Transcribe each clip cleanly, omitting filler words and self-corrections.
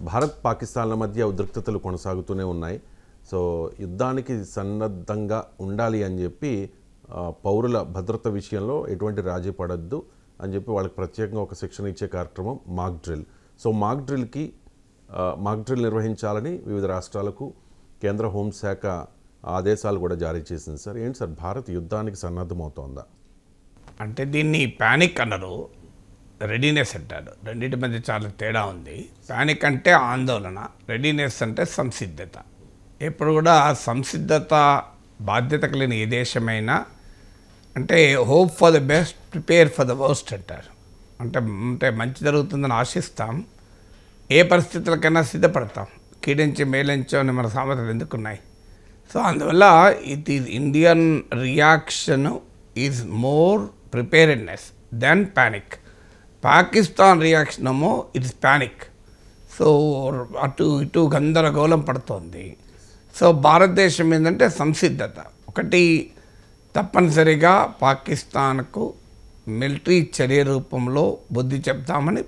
భారత్ పాకిస్తాన్ల మధ్య ఉద్రిక్తతలు కొనసాగుతూనే ఉన్నాయి. సో యుద్ధానికి సన్నద్ధంగా ఉండాలి అని చెప్పి పౌరుల భద్రత విషయంలో ఎటువంటి రాజీ పడద్దు అని చెప్పి వాళ్ళకి ప్రత్యేకంగా ఒక శిక్షణ ఇచ్చే కార్యక్రమం mock drill. So mock drill నిర్వహించాలని వివిధ రాష్ట్రాలకు కేంద్ర హోంశాఖ ఆదేశాలు కూడా జారీ చేసింది సార్. ఏంటి సార్, భారత్ యుద్ధానికి సన్నద్ధమవుతోందా? అంటే దీన్ని ప్యానిక్ అన్నారు, రెడీనెస్ అంటారు. రెండింటి మధ్య చాలా తేడా ఉంది. ప్యానిక్ అంటే ఆందోళన, రెడీనెస్ అంటే సంసిద్ధత. ఎప్పుడు కూడా సంసిద్ధత బాధ్యత కలిగిన ఏ దేశమైనా అంటే hope for the best, prepare for the worst అంటారు. అంటే మంచి జరుగుతుందని ఆశిస్తాం, ఏ పరిస్థితులకైనా సిద్ధపడతాం. కీడించి మేలించో అని మన సామెతలు ఎందుకున్నాయి. సో అందువల్ల ఇది Indian reaction is more preparedness than panic. Pakistan reaction ఏమో ఇట్స్ ప్యానిక్. సో అటు ఇటు గందరగోళం పడుతోంది. సో భారతదేశం ఏంటంటే సంసిద్ధత. ఒకటి, తప్పనిసరిగా పాకిస్తాన్కు మిలిటరీ చర్య రూపంలో బుద్ధి చెప్తామని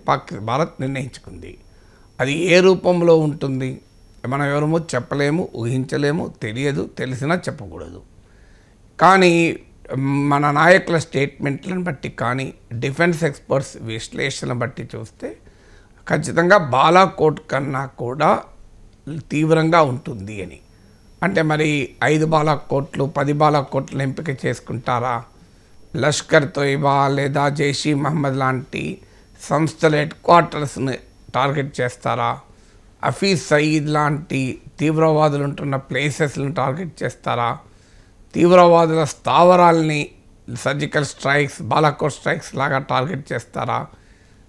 భారత్ నిర్ణయించుకుంది. అది ఏ రూపంలో ఉంటుంది మనం ఎవరమో చెప్పలేము, ఊహించలేము, తెలియదు, తెలిసినా చెప్పకూడదు. కానీ మన నాయకుల స్టేట్మెంట్లను బట్టి కానీ డిఫెన్స్ ఎక్స్పర్ట్స్ విశ్లేషణ బట్టి చూస్తే ఖచ్చితంగా బాలాకోట్ కన్నా కూడా తీవ్రంగా ఉంటుంది అని. అంటే మరి 5 బాలాకోట్లు 10 బాలాకోట్లు ఎంపిక చేసుకుంటారా? లష్కర్ తోయిబా లేదా జైషీ మహమ్మద్ లాంటి సంస్థల హెడ్ క్వార్టర్స్ని టార్గెట్ చేస్తారా? హఫీజ్ సయీద్ లాంటి తీవ్రవాదులు ఉంటున్న ప్లేసెస్లను టార్గెట్ చేస్తారా? తీవ్రవాదుల స్థావరాల్ని సర్జికల్ స్ట్రైక్స్, బాలాకోట్ స్ట్రైక్స్ లాగా టార్గెట్ చేస్తారా?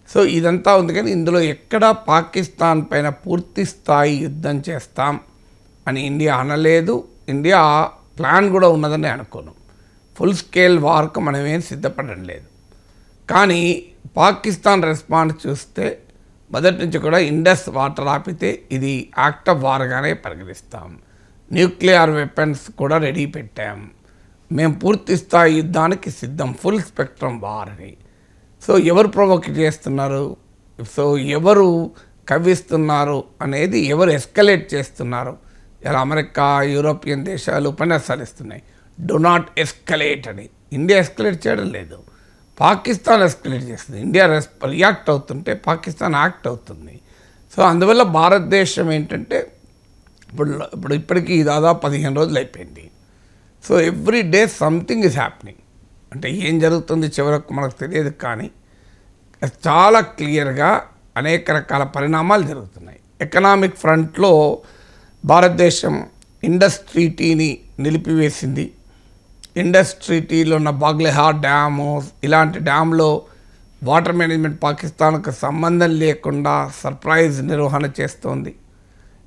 సో ఇదంతా ఉంది. కానీ ఇందులో ఎక్కడ పాకిస్తాన్ పైన పూర్తి స్థాయి యుద్ధం చేస్తాం అని ఇండియా అనలేదు. ఇండియా ప్లాన్ కూడా ఉన్నదని అనుకోను. ఫుల్ స్కేల్ వార్కు మనమేం సిద్ధపడడం లేదు. కానీ పాకిస్తాన్ రెస్పాన్స్ చూస్తే మొదటి నుంచి కూడా ఇండస్ వాటర్ ఆపితే ఇది యాక్ట్ ఆఫ్ వార్గానే పరిగణిస్తాం. న్యూక్లియర్ వెపన్స్ కూడా రెడీ పెట్టాం. మేము పూర్తి స్థాయి యుద్ధానికి సిద్ధం, ఫుల్ స్పెక్ట్రమ్ వార్ అని. సో ఎవరు ప్రొవోక్ చేస్తున్నారు, సో ఎవరు కవ్విస్తున్నారు అనేది, ఎవరు ఎస్కలేట్ చేస్తున్నారు? ఇలా అమెరికా, యూరోపియన్ దేశాలు ఉపన్యాసాలు ఇస్తున్నాయి, డు నాట్ ఎస్కలేట్ అని. ఇండియా ఎస్కలేట్ చేయడం లేదు, పాకిస్తాన్ ఎస్కలేట్ చేస్తుంది. ఇండియా రియాక్ట్ అవుతుంటే పాకిస్తాన్ యాక్ట్ అవుతుంది. సో అందువల్ల భారతదేశం ఏంటంటే ఇప్పటికీ దాదాపు 15 రోజులు అయిపోయింది. So every day something is happening. అంటే ఏం జరుగుతుంది చివరకు మనకు తెలియదు, కానీ చాలా క్లియర్గా అనేక రకాల పరిణామాలు జరుగుతున్నాయి. ఎకనామిక్ ఫ్రంట్లో భారతదేశం ఇండస్ ట్రీటీని నిలిపివేసింది. ఇండస్ ట్రీటీలో ఉన్న బాగ్లెహార్ డ్యాము, ఇలాంటి డ్యామ్లో వాటర్ మేనేజ్మెంట్ పాకిస్తాన్కు సంబంధం లేకుండా సర్ప్రైజ్ నిర్వహణ చేస్తోంది.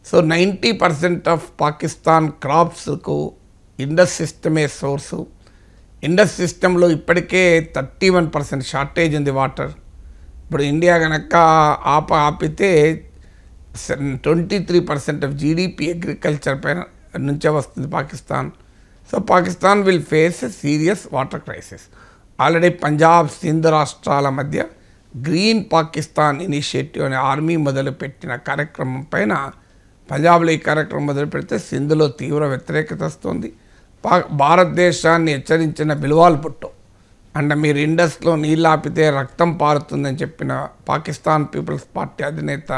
సో 90% ఆఫ్ పాకిస్తాన్ క్రాప్స్కు ఇండస్ సిస్టమే సోర్సు. ఇండస్ సిస్టంలో ఇప్పటికే 31% షార్టేజ్ ఉంది వాటర్. ఇప్పుడు ఇండియా కనుక ఆపితే 23% ఆఫ్ జీడిపి అగ్రికల్చర్ పైన నుంచే వస్తుంది Pakistan. So Pakistan will face a serious water crisis. Already Punjab, Sindh రాష్ట్రాల మధ్య గ్రీన్ పాకిస్తాన్ ఇనిషియేటివ్ అనే ఆర్మీ మొదలుపెట్టిన కార్యక్రమం పైన పంజాబ్లో ఈ కార్యక్రమం మొదలు పెడితే సింధులో తీవ్ర వ్యతిరేకత వస్తుంది. భారతదేశాన్ని హెచ్చరించిన బిల్వాల్ భుట్టో, అంటే మీరు ఇండస్లో నీళ్ళు ఆపితే రక్తం పారుతుందని చెప్పిన పాకిస్తాన్ పీపుల్స్ పార్టీ అధినేత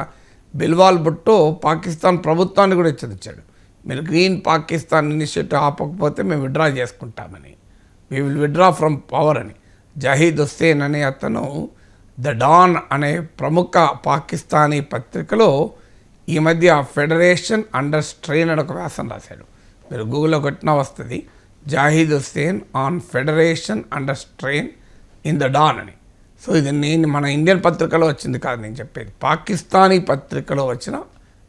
బిల్వాల్ భుట్టో పాకిస్తాన్ ప్రభుత్వాన్ని కూడా హెచ్చరించాడు, మీరు గ్రీన్ పాకిస్తాన్ ఇనిషియేటివ్ ఆపకపోతే మేము విత్డ్రా చేసుకుంటామని, we will withdraw from power అని. జహీద్ హుస్సేన్ అనే అతను ద డాన్ అనే ప్రముఖ పాకిస్తానీ పత్రికలో ఈ మధ్య ఫెడరేషన్ అండర్ స్ట్రెయిన్ అని ఒక వ్యాసం రాశాడు. మీరు గూగుల్లో కొట్టినా వస్తుంది, Zahid Hussain on federation under strain in the Dawn అని. సో ఇది మన ఇండియన్ పత్రికలో వచ్చింది కాదు నేను చెప్పేది, పాకిస్తానీ పత్రికలో వచ్చిన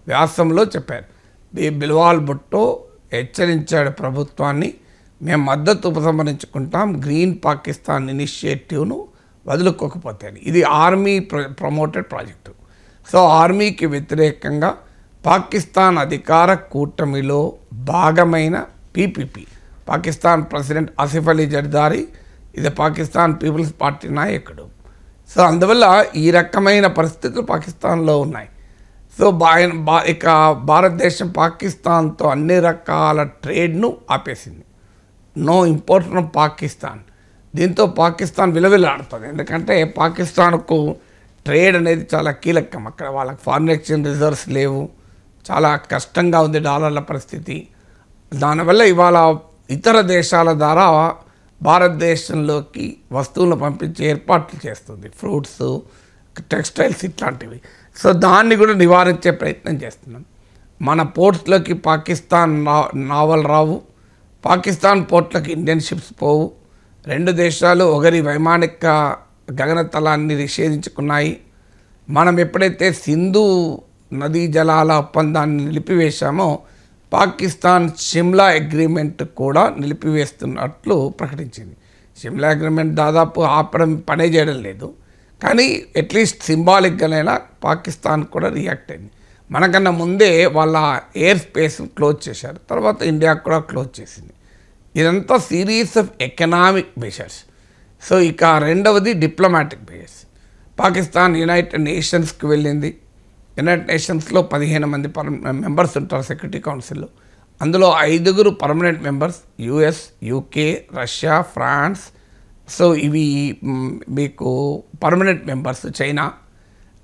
వ్యాసంలో చెప్పారు. బిల్వాల్ భుట్టో హెచ్చరించాడు ప్రభుత్వాన్ని, మేము మద్దతు ఉపసంహరించుకుంటాం గ్రీన్ పాకిస్తాన్ ఇనిషియేటివ్ను వదులుకోకపోతే. ఇది ఆర్మీ ప్రమోటెడ్ ప్రాజెక్టు. సో ఆర్మీకి వ్యతిరేకంగా పాకిస్తాన్ అధికార కూటమిలో భాగమైన పీపీపీ, పాకిస్తాన్ ప్రెసిడెంట్ ఆసిఫ్ అలీ జర్దారీ, ఇది పాకిస్తాన్ పీపుల్స్ పార్టీ నాయకుడు. సో అందువల్ల ఈ రకమైన పరిస్థితులు పాకిస్తాన్లో ఉన్నాయి. సో సో ఇక భారతదేశం పాకిస్తాన్తో అన్ని రకాల ట్రేడ్ను ఆపేసింది. No import from Pakistan. దీంతో పాకిస్తాన్ విలవిలాడుతుంది. ఎందుకంటే పాకిస్తాన్కు ట్రేడ్ అనేది చాలా కీలకం. అక్కడ వాళ్ళకి ఫారిన్ ఎక్స్చేంజ్ రిజర్వ్స్ లేవు, చాలా కష్టంగా ఉంది డాలర్ల పరిస్థితి. దానివల్ల ఇవాళ ఇతర దేశాల ద్వారా భారతదేశంలోకి వస్తువులను పంపించే ఏర్పాట్లు చేస్తుంది, ఫ్రూట్స్, టెక్స్టైల్స్ ఇట్లాంటివి. సో దాన్ని కూడా నివారించే ప్రయత్నం చేస్తున్నాం. మన పోర్ట్స్లోకి పాకిస్తాన్ నావల్ రావు, పాకిస్తాన్ పోర్ట్లకు ఇండియన్ షిప్స్ పోవు. రెండు దేశాలు ఒకరి వైమానిక గగనతలాన్ని నిషేధించుకున్నాయి. మనం ఎప్పుడైతే సింధు నదీ జలాల ఒప్పందాన్ని నిలిపివేశామో పాకిస్తాన్ షిమ్లా అగ్రిమెంట్ కూడా నిలిపివేస్తున్నట్లు ప్రకటించింది. షిమ్లా అగ్రిమెంట్ దాదాపు ఆపడం పనే చేయడం లేదు, కానీ అట్లీస్ట్ సింబాలిక్గానైనా పాకిస్తాన్ కూడా రియాక్ట్ అయింది. మనకన్నా ముందే వాళ్ళ ఎయిర్ స్పేస్ క్లోజ్ చేశారు, తర్వాత ఇండియా కూడా క్లోజ్ చేసింది. ఇదంతా series of economic measures. So ఇక రెండవది డిప్లొమాటిక్ మెజర్స్. పాకిస్తాన్ యునైటెడ్ నేషన్స్కి వెళ్ళింది. యునైటెడ్ నేషన్స్లో 15 మంది మెంబర్స్ ఉంటారు సెక్యూరిటీ కౌన్సిల్లో. అందులో 5 permanent members, US, UK, Russia, France. So ఇవి మీకు permanent members. China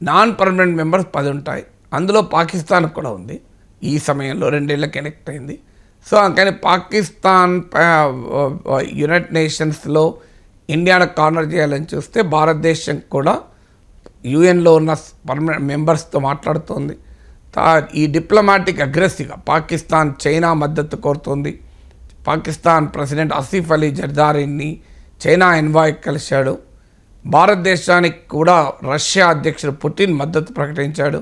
non permanent members 10 ఉంటాయి. అందులో పాకిస్తాన్ కూడా ఉంది. ఈ సమయంలో 2 ఏళ్ళకి కనెక్ట్ అయింది. సో అందుకని పాకిస్తాన్ యునైటెడ్ నేషన్స్లో ఇండియాను కార్నర్ చేయాలని చూస్తే భారతదేశం కూడా యుఎన్లో ఉన్న పర్మనెంట్ మెంబర్స్తో మాట్లాడుతోంది. ఈ డిప్లొమాటిక్ అగ్రెసివ్గా పాకిస్తాన్ చైనా మద్దతు కోరుతోంది. పాకిస్తాన్ ప్రెసిడెంట్ ఆసిఫ్ అలీ జర్దారీని చైనా ఎన్వాయ్ కలిశాడు. భారతదేశానికి కూడా రష్యా అధ్యక్షుడు పుటిన్ మద్దతు ప్రకటించాడు.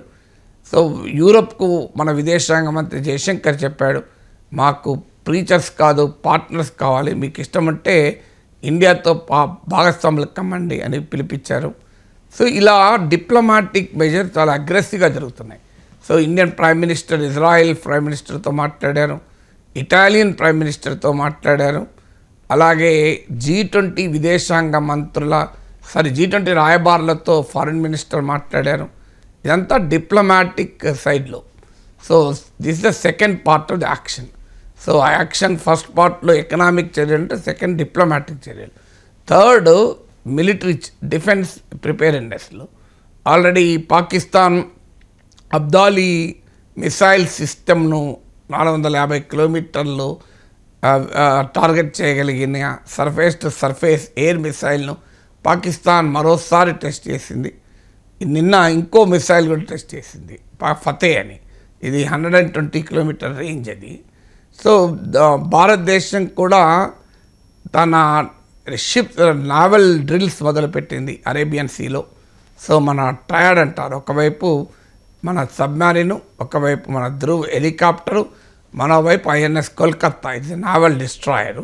సో యూరప్కు మన విదేశాంగ మంత్రి జయశంకర్ చెప్పాడు, మాకు ప్రీచర్స్ కాదు పార్ట్నర్స్ కావాలి, మీకు ఇష్టమంటే ఇండియాతో భాగస్వాములు కమ్మండి అని పిలిపించారు. సో ఇలా డిప్లొమాటిక్ మెజర్ చాలా అగ్రెసివ్గా జరుగుతున్నాయి. So Indian prime minister Israel prime మినిస్టర్తో మాట్లాడారు, ఇటాలియన్ ప్రైమ్ మినిస్టర్తో మాట్లాడారు, అలాగే G20 విదేశాంగ G20 రాయబారులతో ఫారిన్ మినిస్టర్ మాట్లాడారు. ఇదంతా డిప్లొమాటిక్ సైడ్లో. So this the second part of the action. So ఆ యాక్షన్ ఫస్ట్ పార్ట్లో ఎకనామిక్ చర్యలు అంటే సెకండ్ డిప్లొమాటిక్ చర్యలు. థర్డ్ మిలిటరీ డిఫెన్స్ ప్రిపేర్నెస్లో ఆల్రెడీ పాకిస్తాన్ అబ్దాలీ మిసైల్ సిస్టమ్ను 450 కిలోమీటర్లు టార్గెట్ చేయగలిగిన సర్ఫేస్ టు సర్ఫేస్ ఎయిర్ మిసైల్ను పాకిస్తాన్ మరోసారి టెస్ట్ చేసింది. నిన్న ఇంకో మిసైల్ కూడా టెస్ట్ చేసింది, ఫతే అని. ఇది 120 కిలోమీటర్ రేంజ్ అది. సో భారతదేశం కూడా తన షిప్ నావల్ డ్రిల్స్ మొదలుపెట్టింది అరేబియన్ సీలో. సో మన ట్రయాడ్ అంటారు, ఒకవైపు మన సబ్మెరీను, ఒకవైపు మన ధ్రువ్ హెలికాప్టరు, మరోవైపు INS కోల్కత్తా, ఇది నావల్ డిస్ట్రాయరు.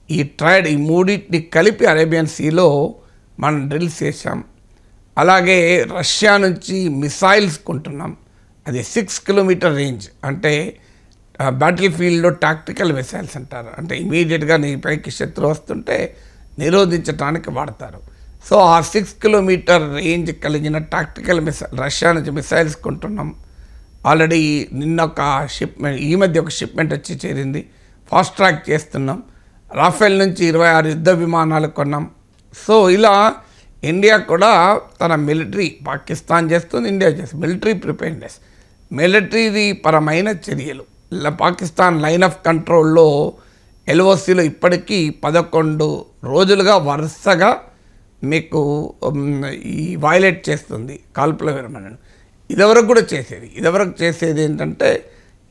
ఈ ట్రయాడ్, ఈ మూడింటిని కలిపి అరేబియన్ సీలో మనం డ్రిల్స్ చేసాం. అలాగే రష్యా నుంచి మిసైల్స్ కొంటున్నాం, అది 6 కిలోమీటర్ రేంజ్. అంటే బ్యాటిల్ ఫీల్డ్లో టాక్టికల్ మిసైల్స్ అంటారు, అంటే ఇమీడియట్గా నీ పైకి శత్రువు వస్తుంటే నిరోధించడానికి వాడతారు. సో ఆ 6 కిలోమీటర్ రేంజ్ కలిగిన టాక్టికల్ రష్యా నుంచి మిసైల్స్ కొంటున్నాం. ఆల్రెడీ నిన్న ఒక షిప్మెంట్, ఈ మధ్య ఒక షిప్మెంట్ వచ్చి చేరింది, ఫాస్ట్ ట్రాక్ చేస్తున్నాం. రాఫెల్ నుంచి 26 యుద్ధ విమానాలు కొన్నాం. సో ఇలా ఇండియా కూడా తన మిలిటరీ, పాకిస్తాన్ చేస్తుంది, ఇండియా చేస్తుంది, మిలిటరీ ప్రిపేర్నెస్, మిలిటరీ పరమైన చర్యలు. పాకిస్తాన్ లైన్ ఆఫ్ కంట్రోల్లో LOCలో ఇప్పటికీ 11 రోజులుగా వరుసగా మీకు ఈ వైలేట్ చేస్తుంది కాల్పుల విరమణను. ఇదివరకు కూడా చేసేది. ఇదివరకు చేసేది ఏంటంటే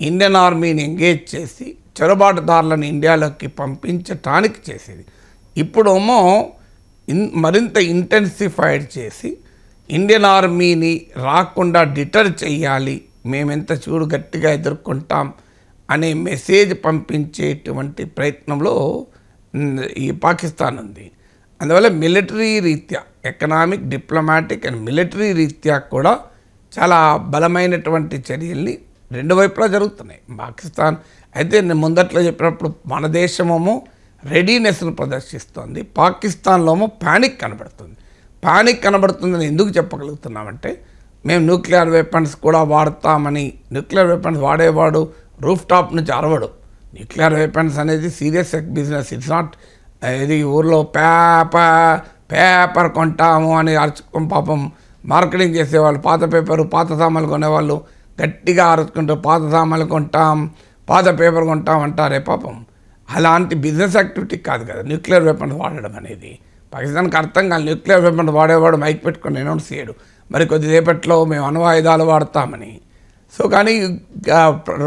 ఇండియన్ ఆర్మీని ఎంగేజ్ చేసి చొరబాటుదారులను ఇండియాలోకి పంపించటానికి చేసేది. ఇప్పుడేమో మరింత ఇంటెన్సిఫైడ్ చేసి ఇండియన్ ఆర్మీని రాకుండా డిటర్ చేయాలి, మేమెంత చూడు గట్టిగా ఎదుర్కొంటాం అనే మెసేజ్ పంపించేటువంటి ప్రయత్నంలో ఈ పాకిస్తాన్ ఉంది. అందువల్ల మిలిటరీ రీత్యా, ఎకనామిక్, డిప్లొమాటిక్ అండ్ మిలిటరీ రీత్యా కూడా చాలా బలమైనటువంటి చర్యల్ని రెండు వైపులా జరుగుతున్నాయి పాకిస్తాన్. అయితే నేను ముందట్లో చెప్పినప్పుడు మన దేశమేమో రెడీనెస్ను ప్రదర్శిస్తోంది, పాకిస్తాన్లోమో ప్యానిక్ కనబడుతుంది. ప్యానిక్ కనబడుతుందని ఎందుకు చెప్పగలుగుతున్నామంటే మేము న్యూక్లియర్ వెపన్స్ కూడా వాడతామని. న్యూక్లియర్ వెపన్స్ వాడేవాడు రూఫ్ టాప్ నుంచి అరవడు. న్యూక్లియర్ వెపన్స్ అనేది సీరియస్ బిజినెస్. ఇట్స్ నాట్ ఇది ఊర్లో పేపర్ కొంటాము అని అరుచుకుని పాపం మార్కెటింగ్ చేసేవాళ్ళు, పాత పేపరు పాత సామాన్లు కొనేవాళ్ళు గట్టిగా అరుచుకుంటారు, పాత సామాన్లు కొంటాం, పాత పేపర్ కొంటాం అంటారే పాపం. అలాంటి బిజినెస్ యాక్టివిటీ కాదు కదా న్యూక్లియర్ వెపన్స్ వాడడం అనేది. పాకిస్తాన్కి అర్థం కాదు. న్యూక్లియర్ వెపన్స్ వాడేవాడు మైక్ పెట్టుకొని అనౌన్స్ చేయడు మరి కొద్దిసేపట్లో మేము అణ్వాయుధాలు వాడతామని. సో కానీ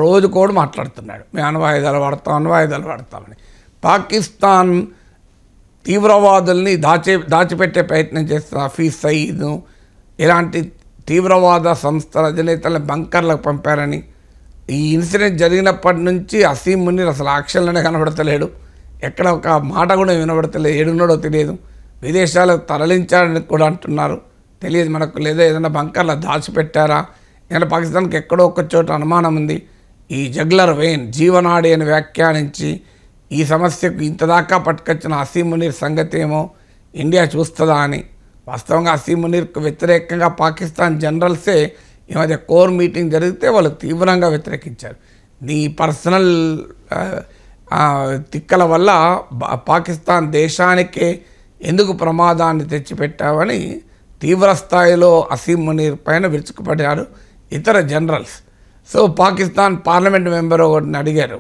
రోజు కూడా మాట్లాడుతున్నాడు మేము అణ్వాయుధాలు వాడతామని. పాకిస్తాన్ తీవ్రవాదుల్ని దాచిపెట్టే ప్రయత్నం చేస్తున్న హఫీజ్ సయీద్ను ఇలాంటి తీవ్రవాద సంస్థల అధినేతలను బంకర్లకు పంపారని. ఈ ఇన్సిడెంట్ జరిగినప్పటి నుంచి అసీం మునీర్ అసలు యాక్షన్లోనే కనబడతలేడు, ఎక్కడ ఒక మాట కూడా వినబడతలేదు, ఏడున్నాడో తెలియదు. విదేశాలకు తరలించారని కూడా అంటున్నారు, తెలియదు మనకు. లేదా ఏదైనా బంకర్లో దాచిపెట్టారా? ఎందుకంటే పాకిస్తాన్కి ఎక్కడో ఒక చోట అనుమానం ఉంది. ఈ జగ్లర్ వెయిన్ జీవనాడి అని వ్యాఖ్యానించి ఈ సమస్యకు ఇంతదాకా పట్టుకొచ్చిన అసీం మునీర్ సంగతి ఏమో ఇండియా చూస్తుందా అని. వాస్తవంగా అసీం మునీర్కు వ్యతిరేకంగా పాకిస్తాన్ జనరల్సే ఈ మధ్య కోర్ మీటింగ్ జరిగితే వాళ్ళు తీవ్రంగా వ్యతిరేకించారు. నీ పర్సనల్ తిక్కల వల్ల పాకిస్తాన్ దేశానికే ఎందుకు ప్రమాదాన్ని తెచ్చిపెట్టావని తీవ్ర స్థాయిలో అసీం మునీర్ పైన విరుచుకుపడ్డారు ఇతర generals. So Pakistan parliament member ఒకటిని అడిగారు,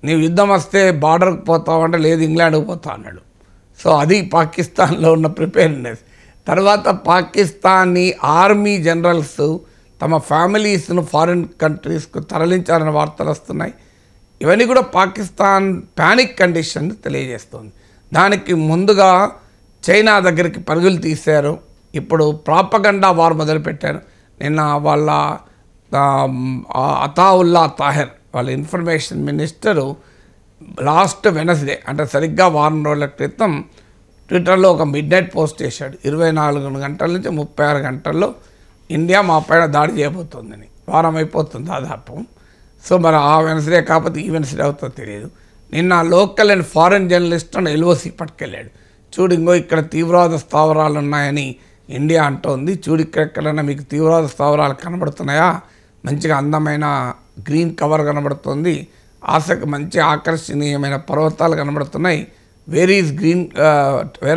నీవు యుద్ధం వస్తే బార్డర్కి పోతావంటే లేదు ఇంగ్లాండ్కి పోతా అన్నాడు. సో అది పాకిస్తాన్లో ఉన్న ప్రిపేర్నెస్. తర్వాత పాకిస్తానీ ఆర్మీ జనరల్స్ తమ ఫ్యామిలీస్ను ఫారిన్ కంట్రీస్కు తరలించారనే వార్తలు వస్తున్నాయి. ఇవన్నీ కూడా పాకిస్తాన్ ప్యానిక్ కండిషన్ తెలియజేస్తుంది. దానికి ముందుగా చైనా దగ్గరికి పరుగులు తీశారు. ఇప్పుడు ప్రాపగండా వార్ మొదలుపెట్టారు. నిన్న వాళ్ళ అతావుల్లా తాహిర్ వాళ్ళ ఇన్ఫర్మేషన్ మినిస్టరు లాస్ట్ వెనస్డే అంటే సరిగ్గా వారం రోజుల క్రితం ట్విట్టర్లో ఒక మిడ్ నైట్ పోస్ట్ చేశాడు. 24 గంటల నుంచి 36 గంటల్లో ఇండియా మా పైన దాడి చేయబోతుందని. వారం అయిపోతుంది దాదాపు. సో మరి ఆ వెనస్డే కాకపోతే ఈ వెనస్డే అవుతుందో తెలియదు. నిన్న లోకల్ అండ్ ఫారెన్ జర్నలిస్ట్ను ఎల్ఓసి పట్టుకెళ్ళాడు. చూడు ఇంకో ఇక్కడ తీవ్రవాద స్థావరాలు ఉన్నాయని ఇండియా అంటోంది, చూడు ఇక్కడెక్కడైనా మీకు తీవ్రవాద స్థావరాలు కనబడుతున్నాయా, మంచిగా అందమైన గ్రీన్ కవర్ కనబడుతుంది, మంచి ఆకర్షణీయమైన పర్వతాలు కనబడుతున్నాయి, వేర్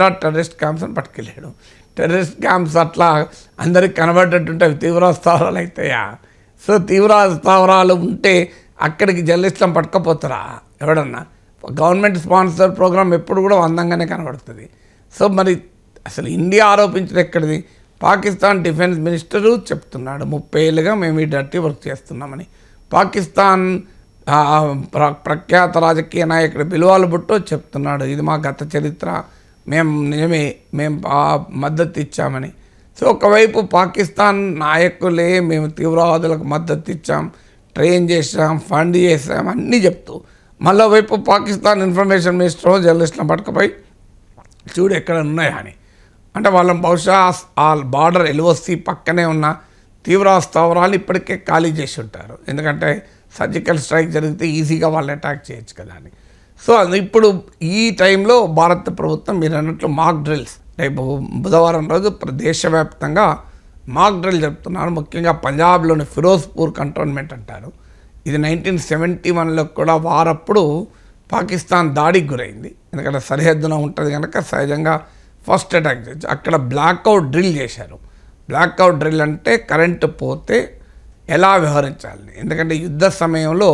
ఆర్ టెర్రరిస్ట్ క్యాంప్స్ అని పట్టుకెళ్ళాడు. టెర్రరిస్ట్ క్యాంప్స్ అట్లా అందరికి కనబడేటట్టుంటే అవి తీవ్రవాద స్థావరాలు అవుతాయా? సో తీవ్రవాద స్థావరాలు ఉంటే అక్కడికి జర్నలిస్టులను పట్టుకపోతారా ఎవడన్నా? గవర్నమెంట్ స్పాన్సర్ ప్రోగ్రామ్ ఎప్పుడు కూడా అందంగానే కనబడుతుంది. సో మరి అసలు ఇండియా ఆరోపించడం ఎక్కడిది? పాకిస్తాన్ డిఫెన్స్ మినిస్టరు చెప్తున్నాడు 30 ఏళ్ళుగా మేము ఈ డర్టీ వర్క్ చేస్తున్నామని. పాకిస్తాన్ ప్రఖ్యాత రాజకీయ నాయకుడు బిల్వాల్ భుట్టో చెప్తున్నాడు ఇది మా గత చరిత్ర, మేము మద్దతు ఇచ్చామని. సో ఒకవైపు పాకిస్తాన్ నాయకులే మేము తీవ్రవాదులకు మద్దతు ఇచ్చాం, ట్రైన్ చేసాం, ఫండ్ చేసాం అన్నీ చెప్తూ, మళ్ళీ వైపు పాకిస్తాన్ ఇన్ఫర్మేషన్ మినిస్టర్ జర్నలిస్టులను పట్టుకుపోయి చూడు ఎక్కడ ఉన్నాయా అని. అంటే వాళ్ళని బహుశా ఆ బార్డర్ ఎల్ఓసి పక్కనే ఉన్న తీవ్రవాద స్థావరాలు ఇప్పటికే ఖాళీ చేసి ఉంటారు, ఎందుకంటే సర్జికల్ స్ట్రైక్ జరిగితే ఈజీగా వాళ్ళు అటాక్ చేయొచ్చు కదా అని. సో ఇప్పుడు ఈ టైంలో భారత ప్రభుత్వం మీరు అన్నట్లు మాక్ డ్రిల్స్ రేపు బుధవారం రోజు దేశవ్యాప్తంగా మాక్ డ్రిల్ జరుపుతున్నారు. ముఖ్యంగా పంజాబ్లోని ఫిరోజ్పూర్ కంటోన్మెంట్ అంటారు. ఇది 1971లో కూడా వారప్పుడు పాకిస్తాన్ దాడికి గురైంది, ఎందుకంటే సరిహద్దున ఉంటుంది కనుక సహజంగా ఫస్ట్ అటాక్ చేయొచ్చు. అక్కడ బ్లాక్అవుట్ డ్రిల్ చేశారు. బ్లాక్అవుట్ డ్రిల్ అంటే కరెంటు పోతే ఎలా వ్యవహరించాలి, ఎందుకంటే యుద్ధ సమయంలో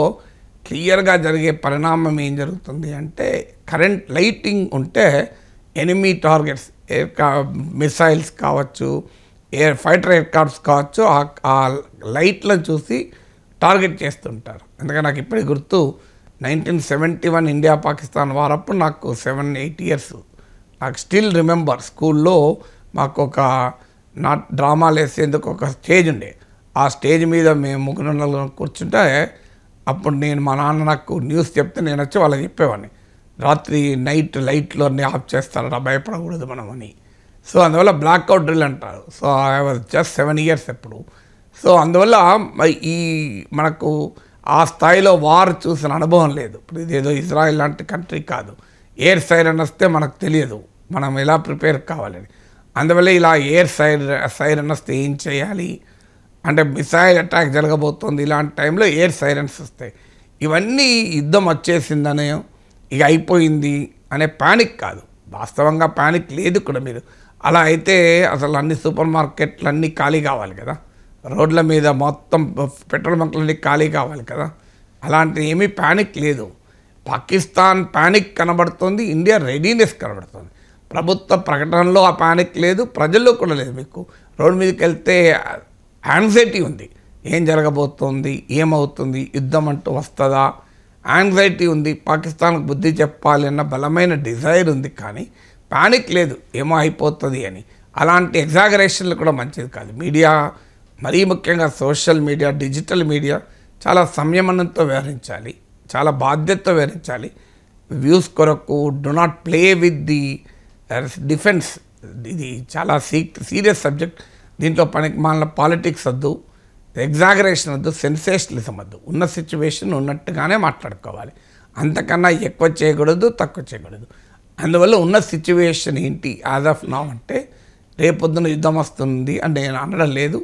క్లియర్గా జరిగే పరిణామం ఏం జరుగుతుంది అంటే కరెంట్ లైటింగ్ ఉంటే ఎనిమీ టార్గెట్స్ మిసైల్స్ కావచ్చు, ఫైటర్ ఎయిర్క్రాఫ్ట్స్ కావచ్చు, ఆ లైట్లను చూసి టార్గెట్ చేస్తుంటారు. ఎందుకంటే నాకు ఇప్పటికి గుర్తు 1971 ఇండియా పాకిస్తాన్ వారప్పుడు నాకు 7-8 ఇయర్స్. నాకు స్టిల్ రిమెంబర్ స్కూల్లో మాకు ఒక డ్రామాలు వేసేందుకు ఒక స్టేజ్ ఉండే. ఆ స్టేజ్ మీద మేము 3-4 కూర్చుంటే అప్పుడు మా నాన్న నాకు న్యూస్ చెప్తే నేను వచ్చి వాళ్ళకి చెప్పేవాడిని, రాత్రి నైట్ లైట్లో అన్నీ ఆఫ్ చేస్తారా భయపడకూడదు మనం అని. సో అందువల్ల బ్లాక్అవుట్ డ్రిల్ అంటారు. So I was just 7 years ఎప్పుడు. సో అందువల్ల ఈ మనకు ఆ స్థాయిలో వార్ చూసిన అనుభవం లేదు. ఇప్పుడు ఇదేదో ఇజ్రాయెల్ లాంటి కంట్రీ కాదు, ఎయిర్ సైరన్ వస్తే మనకు తెలియదు మనం ఎలా ప్రిపేర్ కావాలని. అందువల్ల ఇలా ఎయిర్ సైరన్ వస్తే ఏం చేయాలి అంటే మిసైల్ అటాక్ జరగబోతోంది, ఇలాంటి టైంలో ఎయిర్ సైరన్స్ వస్తాయి. ఇవన్నీ యుద్ధం వచ్చేసిందనే ఇక అయిపోయింది అనే ప్యానిక్ కాదు. వాస్తవంగా ప్యానిక్ లేదు కూడా. మీరు అలా అయితే అసలు అన్ని సూపర్ మార్కెట్లు అన్నీ ఖాళీ కావాలి కదా, రోడ్ల మీద మొత్తం పెట్రోల్ బంకులన్నీ ఖాళీ కావాలి కదా. అలాంటి ఏమీ ప్యానిక్ లేదు. పాకిస్తాన్ ప్యానిక్ కనబడుతుంది, ఇండియా రెడీనెస్ కనబడుతుంది. ప్రభుత్వ ప్రకటనలో ఆ ప్యానిక్ లేదు, ప్రజల్లో కూడా లేదు. మీకు రోడ్డు మీదకి వెళ్తే యాంగ్జైటీ ఉంది, ఏం జరగబోతోంది, ఏమవుతుంది, యుద్ధం అంటూ వస్తుందా, యాంగ్జైటీ ఉంది. పాకిస్తాన్కు బుద్ధి చెప్పాలి అన్న బలమైన డిజైర్ ఉంది, కానీ ప్యానిక్ లేదు ఏమో అయిపోతుంది అని. అలాంటి ఎగ్జాగరేషన్లు కూడా మంచిది కాదు. మీడియా, మరీ ముఖ్యంగా సోషల్ మీడియా, డిజిటల్ మీడియా చాలా సంయమనంతో వ్యవహరించాలి, చాలా బాధ్యతతో వ్యవహరించాలి. వ్యూస్ కొరకు do not play with the defence. ఇది చాలా సీరియస్ సబ్జెక్ట్. దీంట్లో మాల పాలిటిక్స్ వద్దు, ఎగ్జాగరేషన్ వద్దు, సెన్సేషనలిజం వద్దు. ఉన్న సిచ్యువేషన్ ఉన్నట్టుగానే మాట్లాడుకోవాలి, అంతకన్నా ఎక్కువ చేయకూడదు, తక్కువ చేయకూడదు. అందువల్ల ఉన్న సిచ్యువేషన్ ఏంటి యాజ్ ఆఫ్ నౌ అంటే, రేపొద్దున యుద్ధం వస్తుంది అని నేను అనడం లేదు.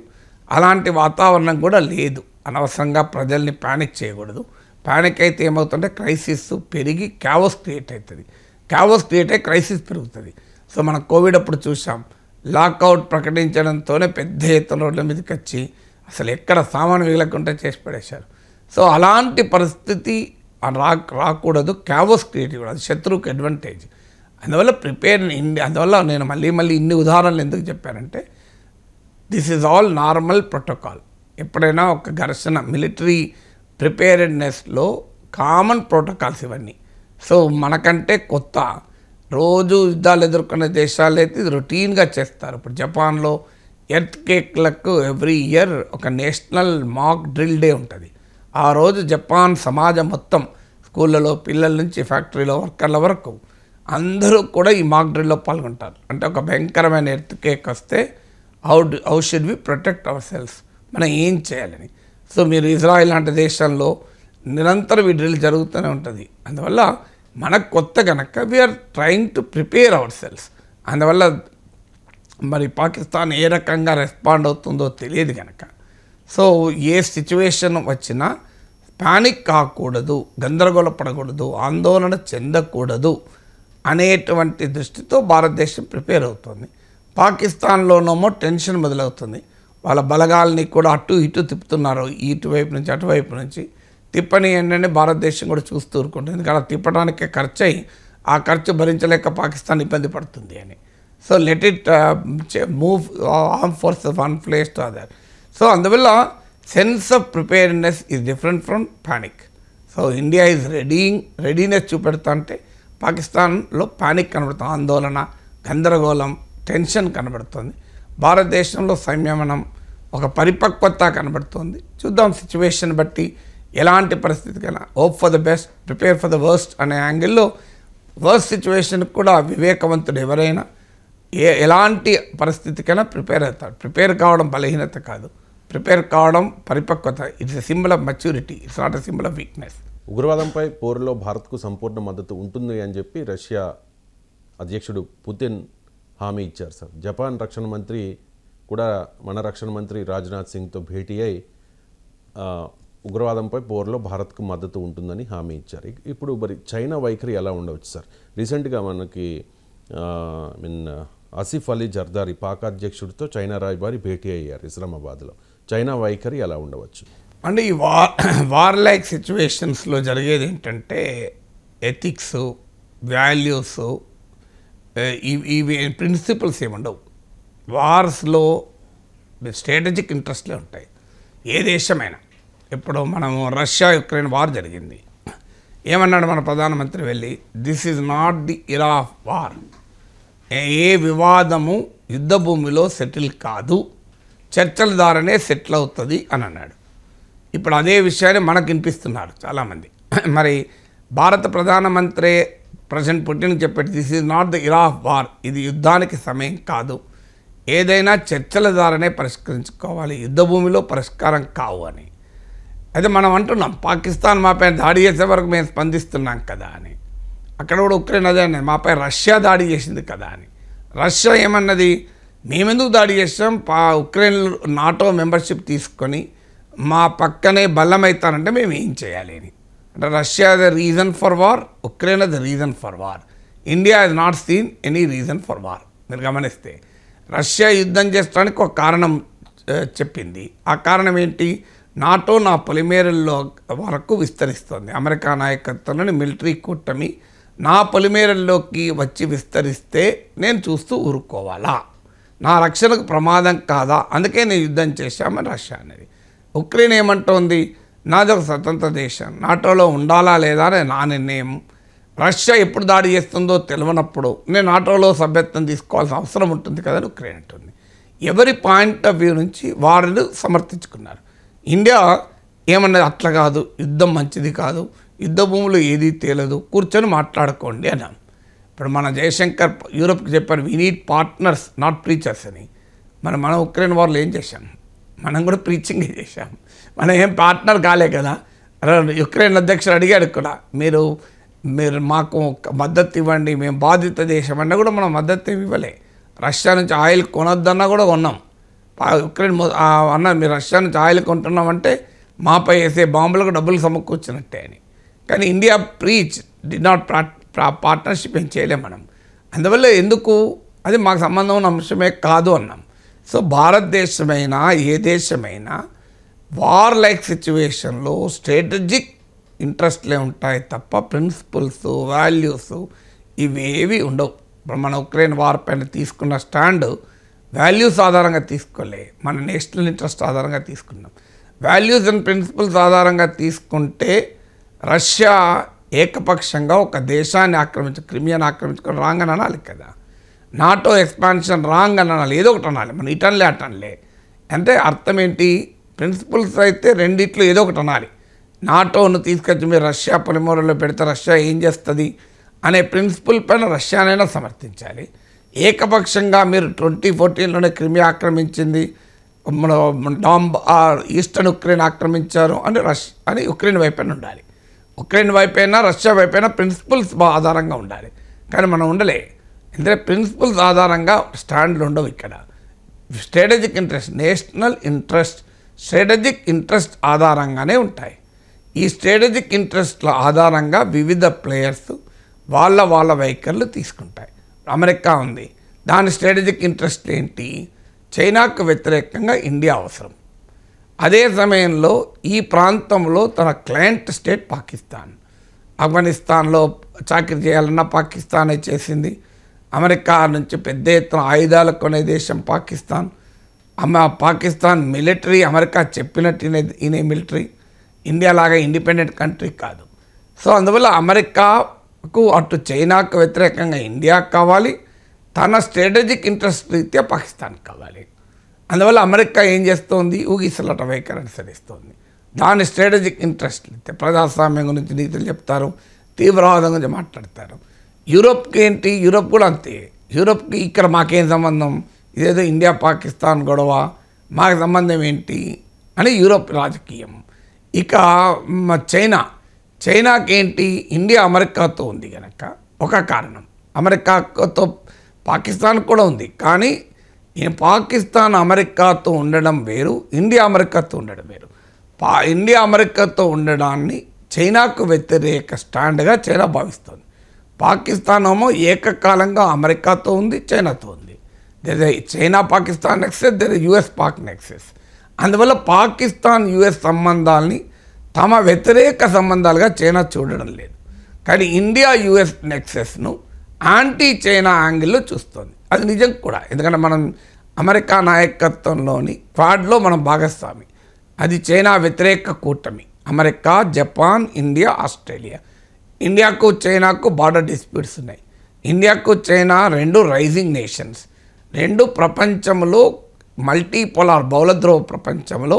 అలాంటి వాతావరణం కూడా లేదు. అనవసరంగా ప్రజల్ని ప్యానిక్ చేయకూడదు. ప్యానిక్ అయితే ఏమవుతుంటే క్రైసిస్ పెరిగి క్యావోస్ క్రియేట్ అవుతుంది. క్యావోస్ క్రియేట్ అయ్యి క్రైసిస్ పెరుగుతుంది. సో మనం కోవిడ్ అప్పుడు చూసాం, లాక్అవుట్ ప్రకటించడంతోనే పెద్ద ఎత్తున రోడ్ల మీదకి వచ్చి అసలు ఎక్కడ సామాను మిగలకుండా చేసి పడేశారు. సో అలాంటి పరిస్థితి రాకూడదు. క్యావోస్ క్రియేట్ కూడా, అది శత్రువుకి అడ్వాంటేజ్. అందువల్ల అందువల్ల నేను మళ్ళీ ఇన్ని ఉదాహరణలు ఎందుకు చెప్పానంటే, this is all normal protocol. ఎప్పుడైనా ఒక ఘర్షణ, మిలిటరీ ప్రిపేర్డ్నెస్లో కామన్ ప్రోటోకాల్స్ ఇవన్నీ. సో మనకంటే కొత్త, రోజు యుద్ధాలు ఎదుర్కొనే దేశాలు అయితే ఇది రొటీన్గా చేస్తారు. ఇప్పుడు జపాన్లో ఎర్త్ కేక్లకు ఎవ్రీ ఇయర్ ఒక నేషనల్ మాక్ డ్రిల్ డే ఉంటుంది. ఆ రోజు జపాన్ సమాజం మొత్తం, స్కూళ్ళలో పిల్లల నుంచి ఫ్యాక్టరీలో వర్కర్ల వరకు అందరూ కూడా ఈ మాక్ డ్రిల్లో పాల్గొంటారు. అంటే ఒక భయంకరమైన ఎర్త్ కేక్ వస్తే how should we protect our cells, మనం ఏం చేయాలని. సో మీరు ఇజ్రాయెల్ లాంటి దేశంలో నిరంతరం ఈ డ్రిల్ జరుగుతూనే ఉంటుంది. అందువల్ల మనకు కొత్త కనుక we are trying to prepare our cells. అందువల్ల మరి పాకిస్తాన్ ఏ రకంగా రెస్పాండ్ అవుతుందో తెలియదు కనుక, సో ఏ సిచ్యువేషన్ వచ్చినా ప్యానిక్ కాకూడదు, గందరగోళపడకూడదు, ఆందోళన చెందకూడదు అనేటువంటి దృష్టితో భారతదేశం ప్రిపేర్ అవుతుంది. పాకిస్తాన్లోనేమో టెన్షన్ మొదలవుతుంది. వాళ్ళ బలగాల్ని కూడా అటు ఇటు తిప్పుతున్నారు, ఇటువైపు నుంచి అటువైపు నుంచి. తిప్పని ఏంటంటే భారతదేశం కూడా చూస్తూ ఊరుకుంటుంది, ఎందుకంటే తిప్పడానికే ఖర్చు అయ్యి ఆ ఖర్చు భరించలేక పాకిస్తాన్ ఇబ్బంది పడుతుంది అని. So let it move arm forces one place to other. So అందువల్ల sense of preparedness is different from panic. So India is readiness చూపెడతా అంటే పాకిస్తాన్లో ప్యానిక్ కనబడుతుంది, ఆందోళన, గందరగోళం, టెన్షన్ కనబడుతుంది. భారతదేశంలో సంయమనం, ఒక పరిపక్వత కనబడుతుంది. చూద్దాం సిచ్యువేషన్ బట్టి ఎలాంటి పరిస్థితికైనా hope for the best, prepare for the worst అనే యాంగిల్లో వర్స్ట్ సిచ్యువేషన్కి కూడా వివేకవంతుడు ఎవరైనా ఎలాంటి పరిస్థితికైనా ప్రిపేర్ అవుతాడు. ప్రిపేర్ కావడం బలహీనత కాదు, ప్రిపేర్ కావడం పరిపక్వత. It's a symbol of maturity, it's not a symbol of weakness. ఉగ్రవాదంపై పోరులో భారత్కు సంపూర్ణ మద్దతు ఉంటుంది అని చెప్పి రష్యా అధ్యక్షుడు పుతిన్ హామీ ఇచ్చారు సార్. జపాన్ రక్షణ మంత్రి కూడా మన రక్షణ మంత్రి రాజ్నాథ్ సింగ్తో భేటీ అయి ఉగ్రవాదంపై పోరులో భారత్కు మద్దతు ఉంటుందని హామీ ఇచ్చారు. ఇప్పుడు మరి చైనా వైఖరి ఎలా ఉండవచ్చు సార్? రీసెంట్గా మనకి ఆసిఫ్ అలీ జర్దారి పాక్ అధ్యక్షుడితో చైనా రాయబారి భేటీ అయ్యారు ఇస్లామాబాద్లో. చైనా వైఖరి ఎలా ఉండవచ్చు? అంటే ఈ వార్ లైక్ సిచ్యువేషన్స్లో జరిగేది ఏంటంటే ఎథిక్స్, వాల్యూస్, ఇవి ప్రిన్సిపల్స్ ఏముండవు. వార్స్లో స్ట్రాటజిక్ ఇంట్రెస్ట్లే ఉంటాయి ఏ దేశమైనా. ఇప్పుడు మనము రష్యా యుక్రెయిన్ వార్ జరిగింది, ఏమన్నాడు మన ప్రధానమంత్రి వెళ్ళి, this is not the era of war. ఏ వివాదము యుద్ధ భూమిలో సెటిల్ కాదు, చర్చల ద్వారానే సెటిల్ అవుతుంది అని అన్నాడు. ఇప్పుడు అదే విషయాన్ని మనకు వినిపిస్తున్నారు చాలామంది. మరి భారత ప్రధానమంత్రి ప్రెసిడెంట్ పుటిన్ చెప్పేది this is not the Ira of war, ఇది యుద్ధానికి సమయం కాదు, ఏదైనా చర్చల ద్వారానే పరిష్కరించుకోవాలి, యుద్ధ భూమిలో పరిష్కారం కావు అని. అయితే మనం అంటున్నాం పాకిస్తాన్ మాపై దాడి చేసే వరకు మేము స్పందిస్తున్నాం కదా అని. అక్కడ కూడా ఉక్రెయిన్ అదే అన్నది, మాపై రష్యా దాడి చేసింది కదా అని. రష్యా ఏమన్నది, మేమెందుకు దాడి చేస్తాం? ఉక్రెయిన్ నాటో మెంబర్షిప్ తీసుకొని మా పక్కనే బల్లమవుతానంటే మేము ఏం చేయాలి అని. అంటే Russia the reason for war, Ukraine the reason for war. India is not seen any reason for war. మీరు గమనిస్తే రష్యా యుద్ధం చేసడానికి ఒక కారణం చెప్పింది. ఆ కారణం ఏంటి? నాటో నా పొలిమేరల్లో వరకు విస్తరిస్తుంది. అమెరికా నాయకత్వంలోని మిలిటరీ కూటమి నా పొలిమేరల్లోకి వచ్చి విస్తరిస్తే నేను చూస్తూ ఊరుకోవాలా? నా రక్షణకు ప్రమాదం కాదా? అందుకే నేను యుద్ధం చేశామని రష్యా అనేది. ఉక్రెయిన్ ఏమంటోంది? నాది ఒక స్వతంత్ర దేశం, నాటోలో ఉండాలా లేదా అని నా నిర్ణయం. రష్యా ఎప్పుడు దాడి చేస్తుందో తెలియనప్పుడు నేను నాటోలో సభ్యత్వం తీసుకోవాల్సిన అవసరం ఉంటుంది కదా అని ఉక్రెయిన్ అంటుంది. ఎవరి పాయింట్ ఆఫ్ వ్యూ నుంచి వారు సమర్థించుకున్నారు. ఇండియా ఏమన్నది? అట్లా కాదు, యుద్ధం మంచిది కాదు, యుద్ధ భూములు ఏదీ తేలదు, కూర్చొని మాట్లాడుకోండి అన్నాం. ఇప్పుడు మన జయశంకర్ యూరోప్కి చెప్పారు, we need partners not preachers అని. మనం ఉక్రెయిన్ వార్లో ఏం చేశాం? మనం కూడా ప్రీచింగే చేశాం. మనం ఏం పార్ట్నర్ కాలే కదా. యుక్రెయిన్ అధ్యక్షుడు అడిగాడు కూడా, మీరు మాకు మద్దతు ఇవ్వండి, మేము బాధిత దేశం అన్నా కూడా మనం మద్దతు ఇవ్వలే. రష్యా నుంచి ఆయిల్ కొనొద్దన్నా కూడా కొన్నాం. ఉక్రెయిన్ అన్న మీరు రష్యా నుంచి ఆయిల్ కొంటున్నామంటే మాపై వేసే బాంబులకు డబ్బులు సమకూర్చినట్టే అని. కానీ India preach did not partnership ఏం చేయలేం మనం. అందువల్ల ఎందుకు అది మాకు సంబంధం ఉన్న అంశమే కాదు అన్నాం. సో భారతదేశమైనా ఏ దేశమైనా వార్ లైక్ సిచ్యువేషన్లో స్ట్రాటజిక్ ఇంట్రెస్ట్లే ఉంటాయి తప్ప ప్రిన్సిపల్స్, వాల్యూస్ ఇవేవి ఉండవు. ఇప్పుడు మన ఉక్రెయిన్ వార్ పైన తీసుకున్న స్టాండ్ వాల్యూస్ ఆధారంగా తీసుకోలే, మన నేషనల్ ఇంట్రెస్ట్ ఆధారంగా తీసుకున్నాం. వాల్యూస్ అండ్ ప్రిన్సిపల్స్ ఆధారంగా తీసుకుంటే రష్యా ఏకపక్షంగా ఒక దేశాన్ని క్రిమియాని ఆక్రమించుకొని రాంగ్ అని అనాలి కదా. నాటో ఎక్స్పాన్షన్ రాంగ్ అని అనాలి, ఏదో ఒకటి అనాలి. మన ఇటన్లే అటన్లే అంటే అర్థం ఏంటి? ప్రిన్సిపల్స్ అయితే రెండిట్లో ఏదో ఒకటి అనాలి. నాటోను తీసుకొచ్చి మీరు రష్యా పొలిమేరలో పెడితే రష్యా ఏం చేస్తుంది అనే ప్రిన్సిపల్ పైన రష్యానైనా సమర్థించాలి. ఏకపక్షంగా మీరు 2014లోనే క్రిమియా ఆక్రమించింది, మన ఈస్టర్న్ ఉక్రెయిన్ ఆక్రమించారు అని ఉక్రెయిన్ వైపైన ఉండాలి. ఉక్రెయిన్ వైపైనా రష్యా వైపైనా ప్రిన్సిపల్స్ ఆధారంగా ఉండాలి. కానీ మనం ఉండలే. ఎందుకంటే ప్రిన్సిపల్స్ ఆధారంగా స్టాండ్లు ఉండవు. ఇక్కడ strategic interest, national interest, strategic interest ఆధారంగానే ఉంటాయి. ఈ స్ట్రాటజిక్ ఇంట్రెస్ట్ల ఆధారంగా వివిధ ప్లేయర్స్ వాళ్ళ వైఖరులు తీసుకుంటాయి. అమెరికా ఉంది, దాని స్ట్రాటజిక్ ఇంట్రెస్ట్ ఏంటి? చైనాకు వ్యతిరేకంగా ఇండియా అవసరం. అదే సమయంలో ఈ ప్రాంతంలో తన క్లయింట్ స్టేట్ పాకిస్తాన్. ఆఫ్ఘనిస్తాన్లో చాకరీ చేయాలన్నా పాకిస్తానే చేసింది. అమెరికా నుంచి పెద్ద ఎత్తున ఆయుధాలు కొనే దేశం పాకిస్తాన్. పాకిస్తాన్ మిలిటరీ అమెరికా చెప్పినట్టు ఈయన మిలిటరీ. ఇండియా లాగా ఇండిపెండెంట్ కంట్రీ కాదు. సో అందువల్ల అమెరికాకు అటు చైనాకు వ్యతిరేకంగా ఇండియా కావాలి, తన స్ట్రాటజిక్ ఇంట్రెస్ట్ రీత్యా పాకిస్తాన్ కావాలి. అందువల్ల అమెరికా ఏం చేస్తోంది? ఊగిసలాట వైఖరి అనుసరిస్తోంది. దాని స్ట్రాటజిక్ ఇంట్రెస్ట్ రీత్యా ప్రజాస్వామ్యం గురించి నీతులు చెప్తారు, తీవ్రవాదం గురించి మాట్లాడతారు. యూరోప్కి ఏంటి? యూరోప్ కూడా అంతే. యూరోప్కి ఇక్కడ మాకేం సంబంధం, ఇదేదో ఇండియా పాకిస్తాన్ గొడవ, మాకు సంబంధం ఏంటి అని యూరోప్ రాజకీయం. ఇక చైనాకి ఏంటి? ఇండియా అమెరికాతో ఉంది కనుక ఒక కారణం. అమెరికాతో పాకిస్తాన్ కూడా ఉంది, కానీ పాకిస్తాన్ అమెరికాతో ఉండడం వేరు, ఇండియా అమెరికాతో ఉండడం వేరు. ఇండియా అమెరికాతో ఉండడాన్ని చైనాకు వ్యతిరేక స్టాండ్గా చైనా భావిస్తుంది. పాకిస్తాన్ ఏమో ఏకకాలంగా అమెరికాతో ఉంది, చైనాతో ఉంది. China Pakistan nexus, US Pak nexus. అందువల్ల పాకిస్తాన్ యుఎస్ సంబంధాలని తమ వ్యతిరేక సంబంధాలుగా చైనా చూడడం లేదు. కానీ ఇండియా యుఎస్ నెక్సెస్ను యాంటీ చైనా యాంగిల్లో చూస్తుంది. అది నిజం కూడా, ఎందుకంటే మనం అమెరికా నాయకత్వంలోని క్వాడ్లో మనం భాగస్వామి. అది చైనా వ్యతిరేక కూటమి. America, Japan, India, Australia. ఇండియాకు చైనాకు బార్డర్ డిస్ప్యూట్స్ ఉన్నాయి. ఇండియాకు చైనా రెండు రైజింగ్ నేషన్స్, రెండు ప్రపంచంలో మల్టీపోలార్ బహుళధ్రువ ప్రపంచంలో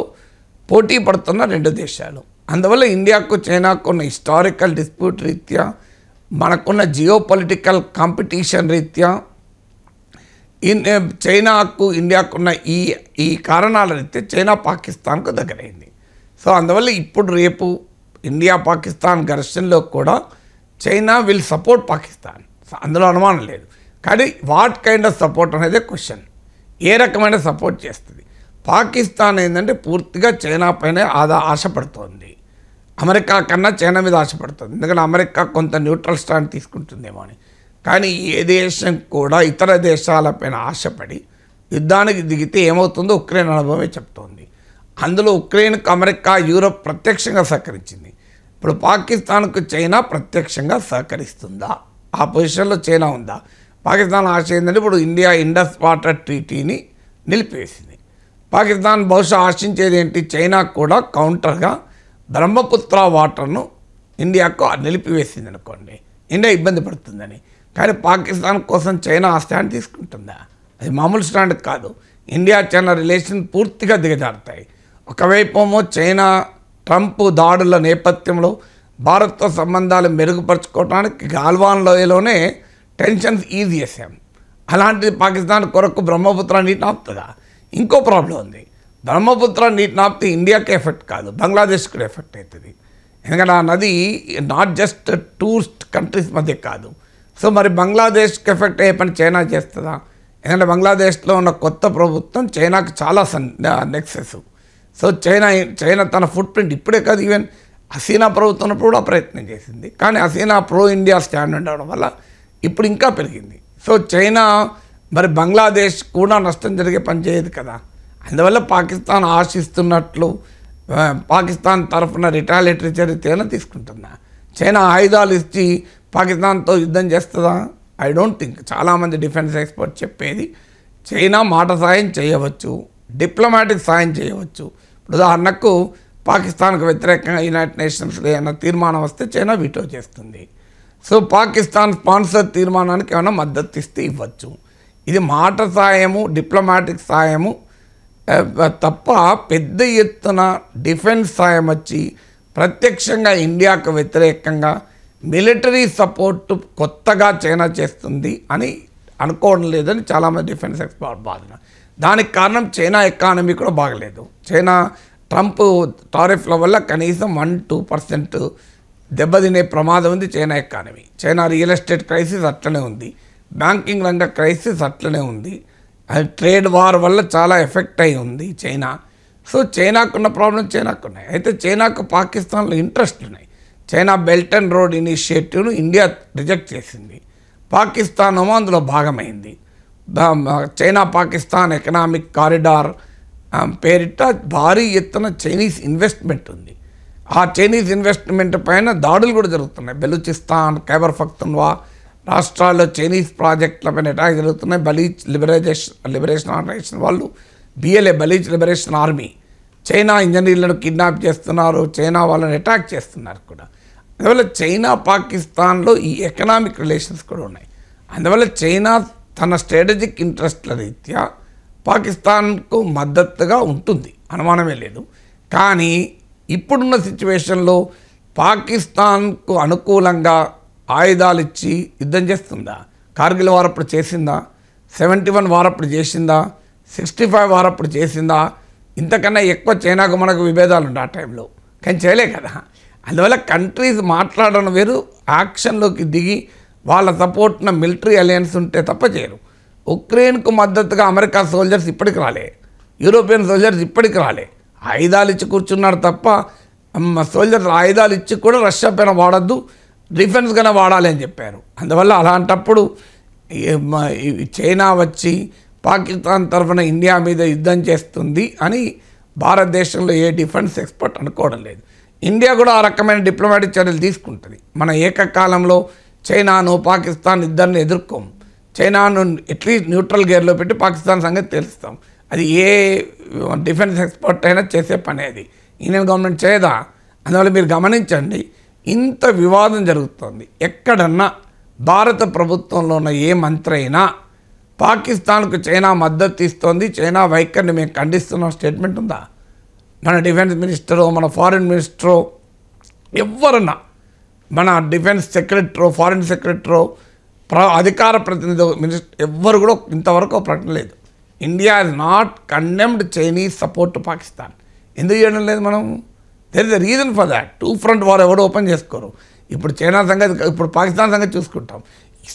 పోటీ పడుతున్న రెండు దేశాలు. అందువల్ల ఇండియాకు చైనాకు ఉన్న హిస్టారికల్ డిస్ప్యూట్ రీత్యా, మనకున్న జియో పొలిటికల్ కాంపిటీషన్ రీత్యా, చైనాకు ఇండియాకున్న ఈ కారణాల రీత్యా చైనా పాకిస్తాన్కు దగ్గరైంది. సో అందువల్ల ఇప్పుడు రేపు ఇండియా పాకిస్తాన్ ఘర్షణలో కూడా చైనా విల్ సపోర్ట్ పాకిస్తాన్, అందులో అనుమానం లేదు. కానీ వాట్ కైండ్ ఆఫ్ సపోర్ట్ అనేది క్వశ్చన్. ఏ రకమైన సపోర్ట్ చేస్తుంది. పాకిస్తాన్ ఏంటంటే పూర్తిగా చైనా పైన ఆశపడుతోంది. అమెరికా కన్నా చైనా మీద ఆశపడుతుంది. ఎందుకంటే అమెరికా కొంత న్యూట్రల్ స్టాండ్ తీసుకుంటుందేమో అని. కానీ ఏ దేశం కూడా ఇతర దేశాలపైన ఆశపడి యుద్ధానికి దిగితే ఏమవుతుందో ఉక్రెయిన్ అనుభవమే చెప్తోంది. అందులో ఉక్రెయిన్కు అమెరికా, యూరోప్ ప్రత్యక్షంగా సహకరించింది. ఇప్పుడు పాకిస్తాన్కు చైనా ప్రత్యక్షంగా సహకరిస్తుందా? ఆ పొజిషన్లో చైనా ఉందా? పాకిస్తాన్ ఆశ ఏంటంటే ఇప్పుడు ఇండియా ఇండస్ వాటర్ ట్రీటీని నిలిపివేసింది. పాకిస్తాన్ బహుశా ఆశించేది ఏంటి? చైనా కూడా కౌంటర్గా బ్రహ్మపుత్ర వాటర్ను ఇండియాకు నిలిపివేసింది అనుకోండి, ఇండియా ఇబ్బంది పడుతుందని. కానీ పాకిస్తాన్ కోసం చైనా ఆ స్టాండ్ తీసుకుంటుందా? అది మామూలు స్టాండ్ కాదు. ఇండియా చైనా రిలేషన్ పూర్తిగా దిగజారుతాయి. ఒకవైపేమో చైనా ట్రంప్ దాడుల నేపథ్యంలో భారత్తో సంబంధాలు మెరుగుపరుచుకోవడానికి గాల్వాన్ లోయలోనే టెన్షన్స్ ఈజ్ చేసాం. అలాంటిది పాకిస్తాన్ కొరకు బ్రహ్మపుత్ర నీటిని ఆపుతుందా? ఇంకో ప్రాబ్లం ఉంది. బ్రహ్మపుత్ర నీటిని ఆపితే ఇండియాకే ఎఫెక్ట్ కాదు, బంగ్లాదేశ్కి కూడా ఎఫెక్ట్ అవుతుంది. ఎందుకంటే ఆ నది నాట్ జస్ట్ టూరిస్ట్ కంట్రీస్ మధ్య కాదు. సో మరి బంగ్లాదేశ్కి ఎఫెక్ట్ అయ్యే పని చైనా చేస్తుందా? ఎందుకంటే బంగ్లాదేశ్లో ఉన్న కొత్త ప్రభుత్వం చైనాకు చాలా నెక్సెస్. సో చైనా తన ఫుట్ ప్రింట్ ఇప్పుడే కాదు, ఈవెన్ హసీనా ప్రభుత్వం ఉన్నప్పుడు కూడా ప్రయత్నం చేసింది. కానీ హసీనా ప్రో ఇండియా స్టాండ్ ఉండడం వల్ల ఇప్పుడు ఇంకా పెరిగింది. సో చైనా మరి బంగ్లాదేశ్ కూడా నష్టం జరిగే పని చేయదు కదా. అందువల్ల పాకిస్తాన్ ఆశిస్తున్నట్లు పాకిస్తాన్ తరఫున రిటాలియేటరీ చర్య తీసుకుంటుందా? చైనా ఆయుధాలు ఇచ్చి పాకిస్తాన్తో యుద్ధం చేస్తుందా? I don't think. చాలామంది డిఫెన్స్ ఎక్స్పర్ట్ చెప్పేది చైనా మాట సాయం చేయవచ్చు, డిప్లొమాటిక్ సాయం చేయవచ్చు. ఇప్పుడు ఉదాహరణకు పాకిస్తాన్కు వ్యతిరేకంగా యునైటెడ్ నేషన్స్లో ఏమైనా తీర్మానం వస్తే చైనా వీటో చేస్తుంది. సో పాకిస్తాన్ స్పాన్సర్ తీర్మానానికి ఏమైనా మద్దతు ఇస్తే ఇవ్వచ్చు. ఇది మాట సాయము, డిప్లొమాటిక్ సాయము తప్ప పెద్ద ఎత్తున డిఫెన్స్ సాయం వచ్చి ప్రత్యక్షంగా ఇండియాకు వ్యతిరేకంగా మిలిటరీ సపోర్టు కొత్తగా చైనా చేస్తుంది అని అనుకోవడం లేదని చాలామంది డిఫెన్స్ ఎక్స్పర్ట్ వాదన. దానికి కారణం చైనా ఎకానమీ కూడా బాగలేదు. చైనా ట్రంప్ టారిఫ్ల వల్ల కనీసం 1-2% దెబ్బతినే ప్రమాదం ఉంది China economy. China real estate crisis అట్లనే ఉంది, బ్యాంకింగ్ రంగ క్రైసిస్ అట్లనే ఉంది, ట్రేడ్ వార్ వల్ల చాలా ఎఫెక్ట్ అయి ఉంది చైనా. సో చైనాకున్న ప్రాబ్లం చైనాకున్నాయి. అయితే చైనాకు పాకిస్తాన్లో ఇంట్రెస్ట్ ఉన్నాయి. చైనా బెల్ట్ అండ్ రోడ్ ఇనిషియేటివ్ను ఇండియా రిజెక్ట్ చేసింది, పాకిస్తాన్ ఏమో అందులో భాగమైంది. చైనా పాకిస్తాన్ ఎకనామిక్ కారిడార్ పేరిట భారీ ఎత్తున చైనీస్ ఇన్వెస్ట్మెంట్ ఉంది. ఆ చైనీస్ ఇన్వెస్ట్మెంట్ పైన దాడులు కూడా జరుగుతున్నాయి. బెలూచిస్తాన్, ఖైబర్ పఖ్తూన్ఖ్వా రాష్ట్రాల్లో చైనీస్ ప్రాజెక్టులపైన అటాక్ జరుగుతున్నాయి. బలీచ్ లిబరేషన్ ఆర్గనైజేషన్ వాళ్ళు, BLA Baloch liberation army, China ఇంజనీర్లను కిడ్నాప్ చేస్తున్నారు, చైనా వాళ్ళని అటాక్ చేస్తున్నారు కూడా. అందువల్ల చైనా పాకిస్తాన్లో ఈ ఎకనామిక్ రిలేషన్స్ కూడా ఉన్నాయి. అందువల్ల చైనా తన స్ట్రాటజిక్ ఇంట్రెస్ట్ల రీత్యా పాకిస్తాన్కు మద్దతుగా ఉంటుంది, అనుమానమే లేదు. కానీ ఇప్పుడున్న సిచ్యువేషన్లో పాకిస్తాన్కు అనుకూలంగా ఆయుధాలు ఇచ్చి యుద్ధం చేస్తుందా? కార్గిల్ వార్ అప్పుడు చేసిందా? 71 వార్ అప్పుడు చేసిందా? 65 వార్ అప్పుడు చేసిందా? ఇంతకన్నా ఎక్కువ చైనాకు మనకు విభేదాలు ఉండే ఆ టైంలో, కానీ చేయలే కదా. అందువల్ల కంట్రీస్ మాట్లాడడం వేరు, యాక్షన్లోకి దిగి వాళ్ళ సపోర్ట్న మిలిటరీ అలయన్స్ ఉంటే తప్ప చేయరు. ఉక్రెయిన్కు మద్దతుగా అమెరికా సోల్జర్స్ ఇప్పటికి రాలే, యూరోపియన్ సోల్జర్స్ ఇప్పటికి రాలే. ఆయుధాలు ఇచ్చి కూర్చున్నారు తప్ప సోల్జర్స్ ఆయుధాలు ఇచ్చి కూడా రష్యా పైన వాడద్దు, డిఫెన్స్గానే వాడాలి అని చెప్పారు. అందువల్ల అలాంటప్పుడు చైనా వచ్చి పాకిస్తాన్ తరఫున ఇండియా మీద యుద్ధం చేస్తుంది అని భారతదేశంలో ఏ డిఫెన్స్ ఎక్స్పర్ట్ అనుకోవడం లేదు. ఇండియా కూడా ఆ రకమైన డిప్లొమాటిక్ చర్యలు తీసుకుంటుంది. మన ఏకకాలంలో చైనాను, పాకిస్తాన్ ఇద్దరిని ఎదుర్కోము. చైనాను ఎట్లీస్ట్ న్యూట్రల్ గేర్లో పెట్టి పాకిస్తాన్ సంగతి తెలుస్తాం. అది ఏ డిఫెన్స్ ఎక్స్పర్ట్ అయినా చేసే పని. అది ఇండియన్ గవర్నమెంట్ చేయదా? అందువల్ల మీరు గమనించండి, ఇంత వివాదం జరుగుతుంది. ఎక్కడన్నా భారత ప్రభుత్వంలో ఉన్న ఏ మంత్రి అయినా పాకిస్తాన్కు చైనా మద్దతు ఇస్తోంది, చైనా వైఖరిని మేము ఖండిస్తున్నాం స్టేట్మెంట్ ఉందా? మన డిఫెన్స్ మినిస్టరో, మన ఫారిన్ మినిస్టరో, ఎవరన్నా, మన డిఫెన్స్ సెక్రటరో, ఫారిన్ సెక్రటరో, అధికార ప్రతినిధి మినిస్టర్ ఎవ్వరు కూడా ఇంతవరకు ప్రకటన లేదు. India is not condemned Chinese support to Pakistan. ఎందుకు చేయడం లేదు మనం? There is a reason for that. 2 front war ఎవరు ఓపెన్ చేసుకోరు. ఇప్పుడు చైనా సంగతి, ఇప్పుడు పాకిస్తాన్ సంగతి చూసుకుంటాం.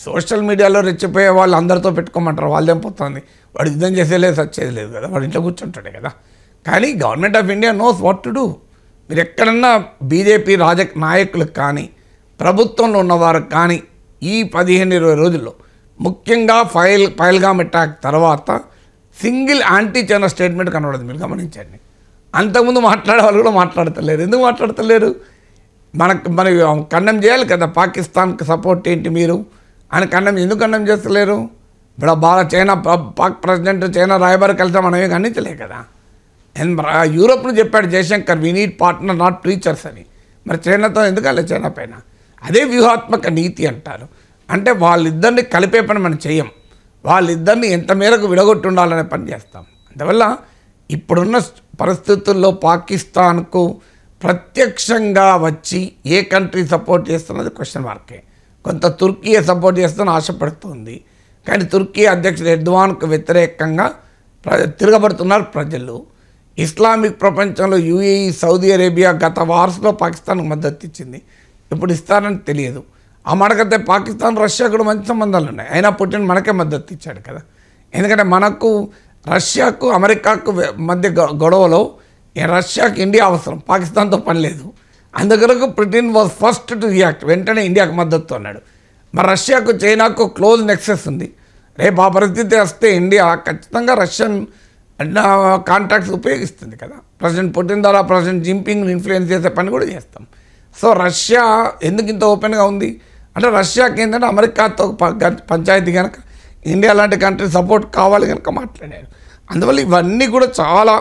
సోషల్ మీడియాలో రెచ్చిపోయే వాళ్ళు అందరితో పెట్టుకోమంటారు, వాళ్ళేం పోతుంది, వాడు యుద్ధం చేసేలేదు సచ్చేది లేదు కదా, వాడు ఇంట్లో కూర్చుంటాడే కదా. కానీ government of India knows what to do. మీరు ఎక్కడన్నా బీజేపీ నాయకులకు కానీ ప్రభుత్వంలో ఉన్నవారు కానీ ఈ 15-20 రోజుల్లో ముఖ్యంగా పహల్గామ్ అటాక్ తర్వాత సింగిల్ యాంటీ చైనా స్టేట్మెంట్ కనబడదు. మీరు గమనించండి. అంతకుముందు మాట్లాడే వాళ్ళు కూడా మాట్లాడతలేరు. ఎందుకు మాట్లాడతలేరు? మన ఖండం చేయాలి కదా, పాకిస్తాన్కి సపోర్ట్ ఏంటి మీరు అని ఎందుకు ఖండం చేస్తలేరు? ఇప్పుడు చైనా పాక్ ప్రెసిడెంట్ చైనా రాయబారి కలిసి మనమే ఖండించలే కదా. యూరోప్ను చెప్పాడు Jaishankar, we need partner not preachers అని. మరి చైనాతో ఎందుకలే చైనా పైన? అదే వ్యూహాత్మక నీతి అంటారు. అంటే వాళ్ళిద్దరిని కలిపే పని మనం చెయ్యం, వాళ్ళిద్దరిని ఎంత మేరకు విడగొట్టి ఉండాలనే పని చేస్తాం. అందువల్ల ఇప్పుడున్న పరిస్థితుల్లో పాకిస్తాన్కు ప్రత్యక్షంగా వచ్చి ఏ కంట్రీ సపోర్ట్ చేస్తున్నది క్వశ్చన్ మార్కే. కొంత తుర్కీ సపోర్ట్ చేస్తున్న ఆశపడుతుంది. కానీ తుర్కీ అధ్యక్షుడు ఎర్దోగాన్కు వ్యతిరేకంగా తిరగబడుతున్నారు ప్రజలు. ఇస్లామిక్ ప్రపంచంలో యూఏఈ, సౌదీ అరేబియా గత వార్స్లో పాకిస్తాన్కు మద్దతు ఇచ్చింది, ఇప్పుడు ఇస్తారని తెలియదు. ఆ మడకతే పాకిస్తాన్ రష్యా కూడా మంచి సంబంధాలు ఉన్నాయి. అయినా పుటిన్ మనకే మద్దతు ఇచ్చాడు కదా. ఎందుకంటే మనకు రష్యాకు అమెరికాకు మధ్య గొడవలో రష్యాకి ఇండియా అవసరం, పాకిస్తాన్తో పని లేదు. అందుకొరకు Putin was first to react, వెంటనే ఇండియాకు మద్దతు అన్నాడు. మరి రష్యాకు చైనాకు క్లోజ్ నెక్సెస్ ఉంది. రేపు ఆ పరిస్థితి వస్తే ఇండియా ఖచ్చితంగా రష్యన్ కాంటాక్ట్స్ ఉపయోగిస్తుంది కదా. ప్రెసిడెంట్ పుటిన్ ద్వారా ప్రెసిడెంట్ జిన్పింగ్ని ఇన్ఫ్లుయెన్స్ చేసే పని కూడా చేస్తాం. సో రష్యా ఎందుకు ఇంత ఓపెన్గా ఉంది అంటే రష్యాకి ఏంటంటే అమెరికాతో పంచాయతీ కనుక ఇండియా లాంటి కంట్రీ సపోర్ట్ కావాలి కనుక మాట్లాడారు. అందువల్ల ఇవన్నీ కూడా చాలా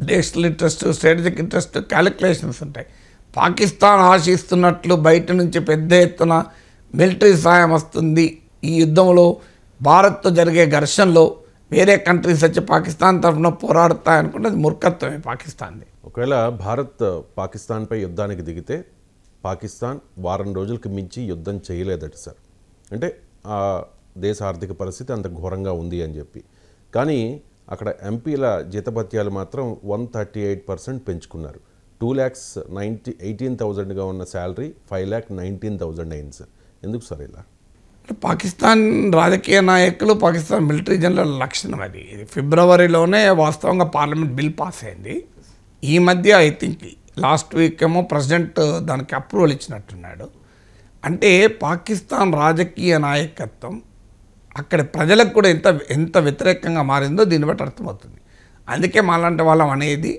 national interest, strategic interest, calculations ఉంటాయి. పాకిస్తాన్ ఆశిస్తున్నట్లు బయట నుంచి పెద్ద ఎత్తున మిలిటరీ సాయం వస్తుంది. ఈ యుద్ధంలో భారత్తో జరిగే ఘర్షణలో వేరే కంట్రీస్ వచ్చి పాకిస్తాన్ తరఫున పోరాడతాయనుకుంటే అది మూర్ఖత్వమే పాకిస్తాన్ది. ఒకవేళ భారత్ పాకిస్తాన్పై యుద్ధానికి దిగితే పాకిస్తాన్ వారం రోజులకి మించి యుద్ధం చేయలేదట సార్. అంటే ఆ దేశ ఆర్థిక పరిస్థితి అంత ఘోరంగా ఉంది అని చెప్పి. కానీ అక్కడ ఎంపీల జీతభత్యాలు మాత్రం 138% పెంచుకున్నారు. 2,18,000గా ఉన్న శాలరీ 5,19,000 అయింది సార్. ఎందుకు సార్ ఇలా? పాకిస్తాన్ రాజకీయ నాయకులు, పాకిస్తాన్ మిలిటరీ జనరల్ లక్షణం అది. ఫిబ్రవరిలోనే వాస్తవంగా పార్లమెంట్ బిల్ పాస్ అయింది. ఈ మధ్య ఐ థింక్ లాస్ట్ వీక్ ఏమో ప్రెసిడెంట్ దానికి అప్రూవల్ ఇచ్చినట్టున్నాడు. అంటే పాకిస్తాన్ రాజకీయ నాయకత్వం అక్కడ ప్రజలకు కూడా ఎంత వ్యతిరేకంగా మారిందో దీన్ని బట్టి అర్థమవుతుంది. అందుకే మాలాంటి వాళ్ళం అనేది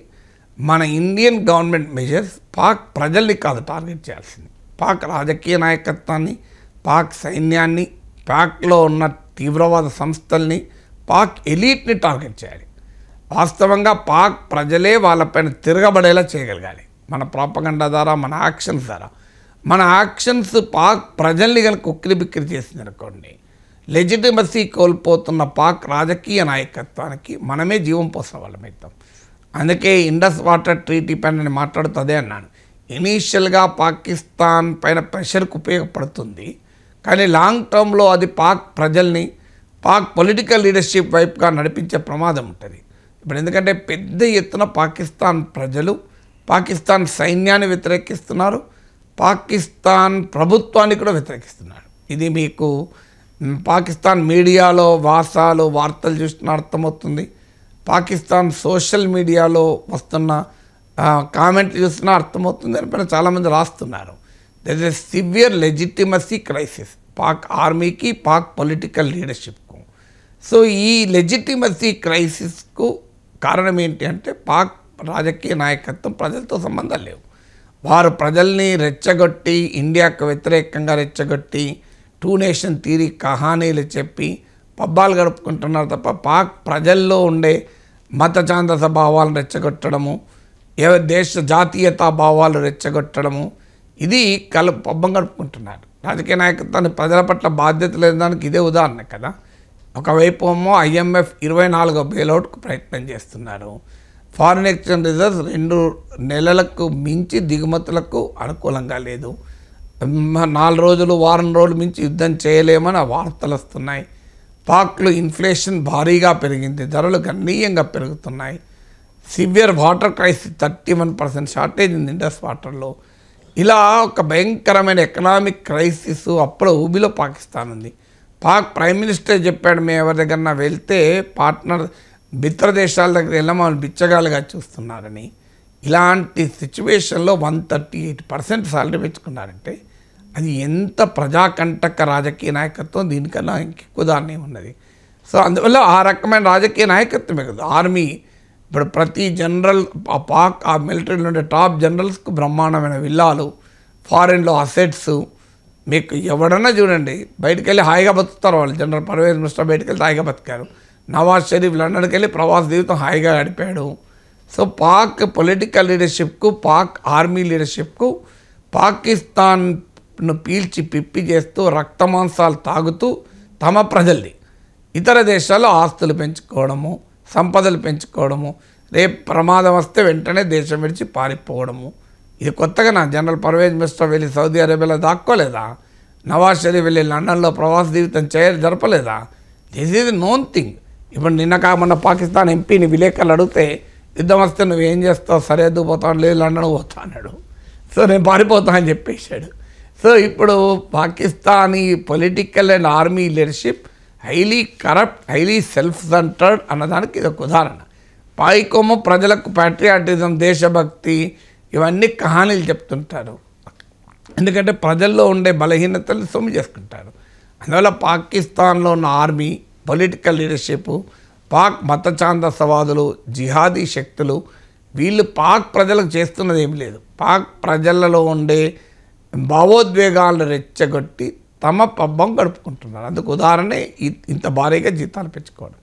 మన ఇండియన్ గవర్నమెంట్ మెజర్స్ పాక్ ప్రజల్ని కాదు టార్గెట్ చేయాల్సింది, పాక్ రాజకీయ నాయకత్వాన్ని, పాక్ సైన్యాన్ని, పాక్లో ఉన్న తీవ్రవాద సంస్థల్ని, పాక్ ఎలీట్ని టార్గెట్ చేయాలి. వాస్తవంగా పాక్ ప్రజలే వాళ్ళపైన తిరగబడేలా చేయగలగాలి. మన ప్రాపగండా ద్వారా, మన యాక్షన్స్ ద్వారా. మన యాక్షన్స్ పాక్ ప్రజల్ని కనుక ఉక్కిరిబిక్కిరి చేసింది అనుకోండి, లెజిటిమసీ కోల్పోతున్న పాక్ రాజకీయ నాయకత్వానికి మనమే జీవం పోసిన వాళ్ళం అవుతాం. అందుకే ఇండస్ వాటర్ ట్రీటీ పైన నేను మాట్లాడుతూ అదే అన్నాను. ఇనీషియల్గా పాకిస్తాన్ పైన ప్రెషర్కి ఉపయోగపడుతుంది, కానీ లాంగ్ టర్మ్లో అది పాక్ ప్రజల్ని, పాక్ పొలిటికల్ లీడర్షిప్ వైపుగా నడిపించే ప్రమాదం ఉంటుంది. ఇప్పుడు ఎందుకంటే పెద్ద ఎత్తున పాకిస్తాన్ ప్రజలు పాకిస్తాన్ సైన్యాన్ని వ్యతిరేకిస్తున్నారు, పాకిస్తాన్ ప్రభుత్వాన్ని కూడా వ్యతిరేకిస్తున్నారు. ఇది మీకు పాకిస్తాన్ మీడియాలో వార్తలు చూసిన అర్థమవుతుంది. పాకిస్తాన్ సోషల్ మీడియాలో వస్తున్న కామెంట్లు చూసినా అర్థమవుతుంది. దానిపైన చాలామంది రాస్తున్నారు. There is a severe legitimacy crisis Pak ఆర్మీకి, పాక్ పొలిటికల్ లీడర్షిప్కు. సో ఈ లెజిటిమసీ క్రైసిస్కు కారణం ఏంటి అంటే పాక్ రాజకీయ నాయకత్వం ప్రజలతో సంబంధాలు లేవు. వారు ప్రజల్ని రెచ్చగొట్టి, ఇండియాకు వ్యతిరేకంగా రెచ్చగొట్టి, 2 నేషన్ థియరీ కహానీలు చెప్పి పబ్బాలు గడుపుకుంటున్నారు తప్ప పాక్ ప్రజల్లో ఉండే మత ఛాందస భావాలను రెచ్చగొట్టడము, దేశ జాతీయతా భావాలు రెచ్చగొట్టడము, ఇది పబ్బం గడుపుకుంటున్నారు. రాజకీయ నాయకత్వాన్ని ప్రజల పట్ల బాధ్యత లేదానికి ఇదే ఉదాహరణ కదా. ఒకవైపు ఏమో IMF 24వ బెయిలౌట్కు ప్రయత్నం చేస్తున్నారు. ఫారిన్ ఎక్స్చేంజ్ రిజర్వ్స్ 2 నెలలకు మించి దిగుమతులకు అనుకూలంగా లేదు. 4 రోజులు, వారం రోజులు మించి యుద్ధం చేయలేమని ఆ వార్తలు వస్తున్నాయి. పాక్లో ఇన్ఫ్లేషన్ భారీగా పెరిగింది, ధరలు గణనీయంగా పెరుగుతున్నాయి. సివియర్ వాటర్ క్రైసిస్, 31% షార్టేజ్ ఉంది ఇండస్ వాటర్లో. ఇలా ఒక భయంకరమైన ఎకనామిక్ క్రైసిస్ అప్పుడు ఊబిలో పాకిస్తాన్ ఉంది. పాక్ ప్రైమ్ మినిస్టర్ చెప్పాడు, మేము ఎవరి దగ్గర వెళ్తే పార్ట్నర్ మిత్ర దేశాల దగ్గర వెళ్ళమని బిచ్చగాలుగా చూస్తున్నారని. ఇలాంటి సిచ్యువేషన్లో 138% సాలరీ పెంచుకున్నారంటే అది ఎంత ప్రజాకంటక రాజకీయ నాయకత్వం, దీనికన్నా ఇంకెక్కువ దాన్ని ఉన్నది. సో అందువల్ల ఆ రకమైన రాజకీయ నాయకత్వమే కదా ఆర్మీ. ఇప్పుడు ప్రతి జనరల్ పాక్ ఆ మిలిటరీలో ఉండే టాప్ జనరల్స్కు బ్రహ్మాండమైన విల్లాలు, ఫారెన్లో అసెట్స్. మీకు ఎవడన్నా చూడండి బయటికి వెళ్ళి హాయిగా బతుకుతారు వాళ్ళు. జనరల్ పర్వేజ్ ముషర్రఫ్ బయటికి వెళ్తే హాయిగా బతికారు. నవాజ్ షరీఫ్ లండన్కి వెళ్ళి ప్రవాస జీవితం హాయిగా గడిపాడు. సో పాక్ పొలిటికల్ లీడర్షిప్కు, పాక్ ఆర్మీ లీడర్షిప్కు పాకిస్తాన్ను పీల్చి పిప్పి చేస్తూ రక్తమాంసాలు తాగుతూ తమ ప్రజల్ని ఇతర దేశాల్లో ఆస్తులు పెంచుకోవడము, సంపదలు పెంచుకోవడము, రేపు ప్రమాదం వస్తే వెంటనే దేశం విడిచి పారిపోవడము. ఇది కొత్తగా నా జనరల్ పర్వేజ్ ముషర్రఫ్ వెళ్ళి సౌదీ అరేబియాలో దాక్కోలేదా? నవాజ్ షరీఫ్ వెళ్ళి లండన్లో ప్రవాస జీవితం జరపలేదా? This is known thing. ఇప్పుడు మొన్న పాకిస్తాన్ ఎంపీని విలేకరులు అడిగితే యుద్ధం వస్తే నువ్వేం చేస్తావు, సరిహద్దు పోతావు, లేదు లండన్ పోతా అన్నాడు. సో నేను పారిపోతా అని చెప్పేశాడు. సో ఇప్పుడు Pakistani political and army leadership highly corrupt, highly self centred అన్నదానికి ఇది ఒక ఉదాహరణ. పైకోమో ప్రజలకు ప్యాట్రియాటిజం, దేశభక్తి ఇవన్నీ కహానీలు చెప్తుంటారు. ఎందుకంటే ప్రజల్లో ఉండే బలహీనతలు సొమ్ము చేసుకుంటారు. అందువల్ల పాకిస్తాన్లో ఉన్న ఆర్మీ, పొలిటికల్ లీడర్షిప్, పాక్ మత ఛాందసవాదులు, జిహాదీ శక్తులు వీళ్ళు పాక్ ప్రజలకు చేస్తున్నది ఏమి లేదు. పాక్ ప్రజలలో ఉండే భావోద్వేగాలను రెచ్చగొట్టి తమ పబ్బం గడుపుకుంటున్నారు. అందుకు ఉదాహరణ ఇంత భారీగా జీతాలు పెంచుకోవడం.